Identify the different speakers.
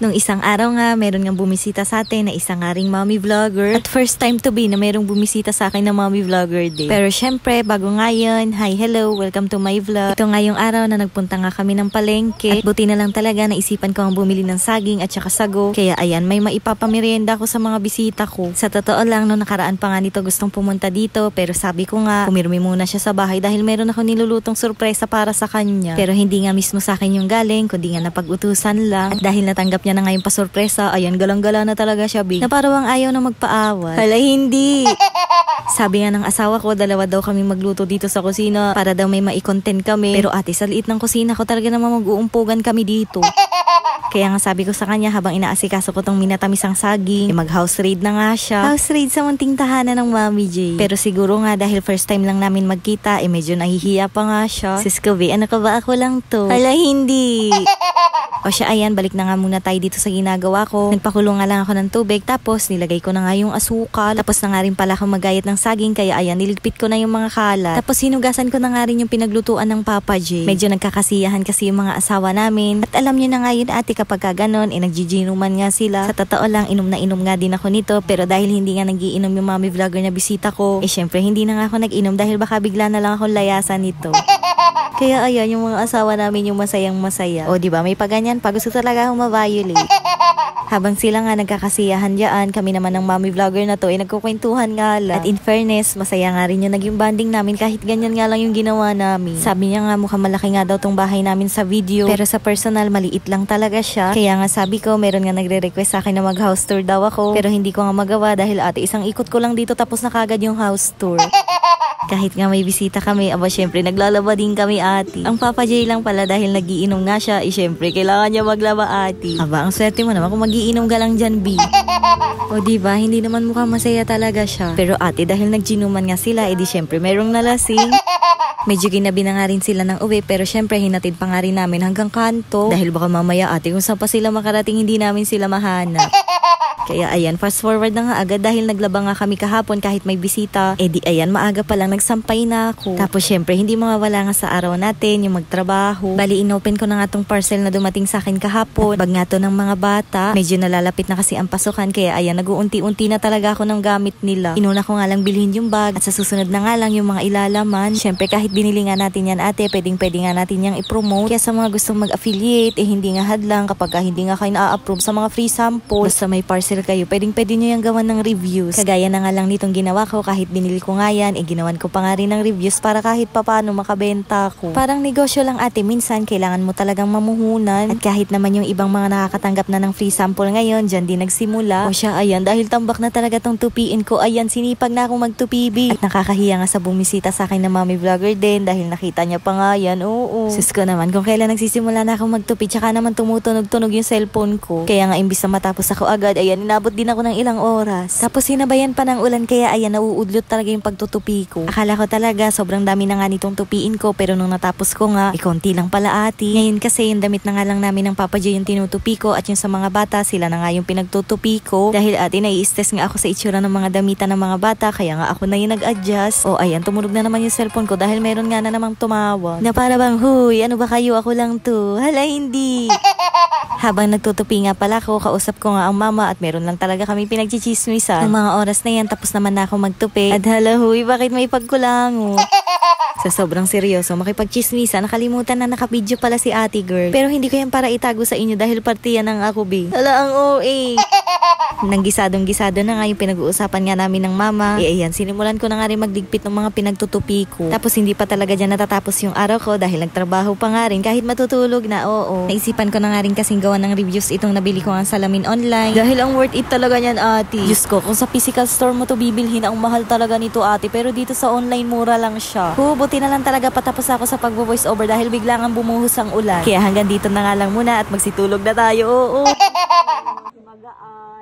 Speaker 1: Nung isang araw nga, meron nga bumisita sa atin na isang nga ring mommy vlogger. At first time to be na merong bumisita sa akin na mommy vlogger din. Pero syempre, bago nga yun, hi, hello, welcome to my vlog. Ito nga yung araw na nagpunta nga kami ng palengke. At buti na lang talaga naisipan ko ang bumili ng saging at saka sago. Kaya ayan, may maipapamerienda ko sa mga bisita ko. Sa totoo lang, no nakaraan pa nga nito gustong pumunta dito. Pero sabi ko nga, pumirmi muna siya sa bahay dahil meron ako nilulutong surpresa para sa kanya. Pero hindi nga mismo sa akin yung galing, kundi nga napag-utusan lang. At dahil natanggap niya na nga yung pasurpresa, ayan, galang-gala na talaga siya, big. Na parang ayaw na magpaawat. Hala, hindi! Sabi nga ng asawa ko, dalawa daw kami magluto dito sa kusina para daw may mai-content kami. Pero ate, sa liit ng kusina ko talaga naman mag-uumpugan kami dito. Kaya nga sabi ko sa kanya habang inaasikaso ko tong minatamisang saging, mag-house raid na nga siya. House raid sa munting tahanan ng Mami J. Pero siguro nga dahil first time lang namin magkita, medyo nahihiya pa nga siya. Sis Kobe, ano ka ba, ako lang to? Hala, hindi! O siya, ayan, balik na nga muna tayo dito sa ginagawa ko. Nagpakulong nga lang ako ng tubig, tapos nilagay ko na nga yung asukal. Tapos na nga rin pala akong magayat ng saging, kaya ayan, niligpit ko na yung mga kalat. Tapos hinugasan ko na nga rin yung pinaglutuan ng Papa J. Medyo nagkakasiyahan kasi yung mga asawa namin. At alam nyo na nga yun ate, kapag ka ganon, nagjijinuman nga sila. Sa totoo lang, inom na inom nga din ako nito. Pero dahil hindi nga nagiinom yung mommy vlogger na bisita ko, syempre hindi na nga ako nag-inom dahil baka bigla na lang akong layasan nito. Kaya ayan, yung mga asawa namin yung masayang masaya. O diba, may paganyan pa, gusto talaga akong ma-violate. Habang sila nga nagkakasiyahan dyan, kami naman ng mommy vlogger na to nagkukwentuhan nga lang. At in fairness, masaya nga rin yung naging banding namin kahit ganyan nga lang yung ginawa namin. Sabi niya nga mukhang malaki nga daw tong bahay namin sa video, pero sa personal maliit lang talaga siya. Kaya nga sabi ko, meron nga nagre-request sa akin na mag-house tour daw ako, pero hindi ko nga magawa dahil ate, isang ikot ko lang dito tapos na kagad yung house tour. Kahit nga may bisita kami, aba syempre naglalaba din kami ate. Ang Papa J lang pala dahil nagiinom nga siya, syempre kailangan niya maglaba ate. Aba, ang swerte mo naman kung magiinom ka lang dyan, B. O diba, hindi naman mukhang masaya talaga siya. Pero ate, dahil nagjinuman nga sila, edi syempre merong nalasing. Medyo ginabi na nga rin sila ng uwi, pero syempre hinatid pa nga rin namin hanggang kanto. Dahil baka mamaya ate, kung saan pa sila makarating, hindi namin sila mahanap. Kaya ayan, fast forward na nga agad dahil naglaba nga kami kahapon kahit may bisita. Di ayan, maaga pa lang nagsampay na ako. Tapos syempre, hindi mawawala nga sa araw natin yung magtrabaho. Bali, inopen ko na nga tong parcel na dumating sa akin kahapon. Bag nga to ng mga bata. Medyo nalalapit na kasi ang pasukan, kaya ayan, nag-uunti-unti na talaga ako ng gamit nila. Inuna ko nga lang bilhin yung bag at sa susunod na nga lang yung mga ilalaman. Syempre, kahit binili nga natin yan ate, pwedeng nga natin yang i-promote. Kaya sa mga gustong mag-affiliate, hindi nga hadlang kapag hindi nga kayo na-approve sa mga free sample. Basta may parcel kayo, pwede nyo yung gawan ng reviews. Kagaya na nga lang nitong ginawa ko, kahit binili ko nga yan, ginawan ko pa nga rin ng reviews para kahit papano makabenta ko. Parang negosyo lang ate, minsan kailangan mo talagang mamuhunan. At kahit naman yung ibang mga nakakatanggap na ng free sample ngayon, dyan din nagsimula. O siya, ayan, dahil tambak na talaga tong tupiin ko, ayan, sinipag na akong magtupibi. At nakakahiya nga sa bumisita sa akin na mommy vlogger din, dahil nakita niya pa nga yan, oo. Sus ko naman, kung kailan nagsisimula na akong magtupi, tsaka naman tumutunog-tunog yung cellphone ko. Kaya nga imbis na matapos ako agad, ayan, inabot din ako ng ilang oras. Tapos sinabayan pa ng ulan, kaya ayan, nauudlot talaga yung pagtutupi ko. Akala ko talaga sobrang dami na nga nitong tupiin ko, pero nung natapos ko nga, konti lang pala ate. Ngayon kasi yung damit na nga lang namin ng Papa J yung tinutupi ko, at yung sa mga bata, sila na nga yung pinagtutupi ko. Dahil ate, nai-stress nga ako sa itsura ng mga damitan ng mga bata, kaya nga ako na yung nag-adjust. O ayan, tumunog na naman yung cellphone ko dahil meron nga na namang tumawag. Na para bang, huy, ano ba kayo? Ako lang to. Hala, hindi. Habang nagtutupi nga pala ko, kausap ko nga ang mama at meron lang talaga kami pinagchichismisan. Ang mga oras na yan, tapos naman na ako magtupi. At hala, huy, bakit may pagkulango? Sa sobrang seryoso, makipagchismisan, nakalimutan na nakabidyo pala si ate girl. Pero hindi ko yan para itago sa inyo dahil parte yan ng ako, be. Hala, ang OA. Nang gisadong-gisado na nga yung pinag-uusapan nga namin ng mama. Ayan, sinimulan ko na nga rin magdigpit ng mga pinagtutupi ko. Tapos hindi pa talaga dyan natatapos yung araw ko dahil nagtrabaho pa nga rin kahit matutulog na, oo. Naisipan ko na nga rin kasing gawa ng reviews itong nabili ko ang salamin online. Dahil ang worth it talaga niyan ate. Diyos ko, kung sa physical store mo to bibilhin, ang mahal talaga nito ate. Pero dito sa online, mura lang siya. Buti na lang talaga patapos ako sa pag-voice over dahil biglang ang bumuhos ang ulan. Kaya hanggang dito na nga lang muna at magsitulog na tayo, oo. Magaan.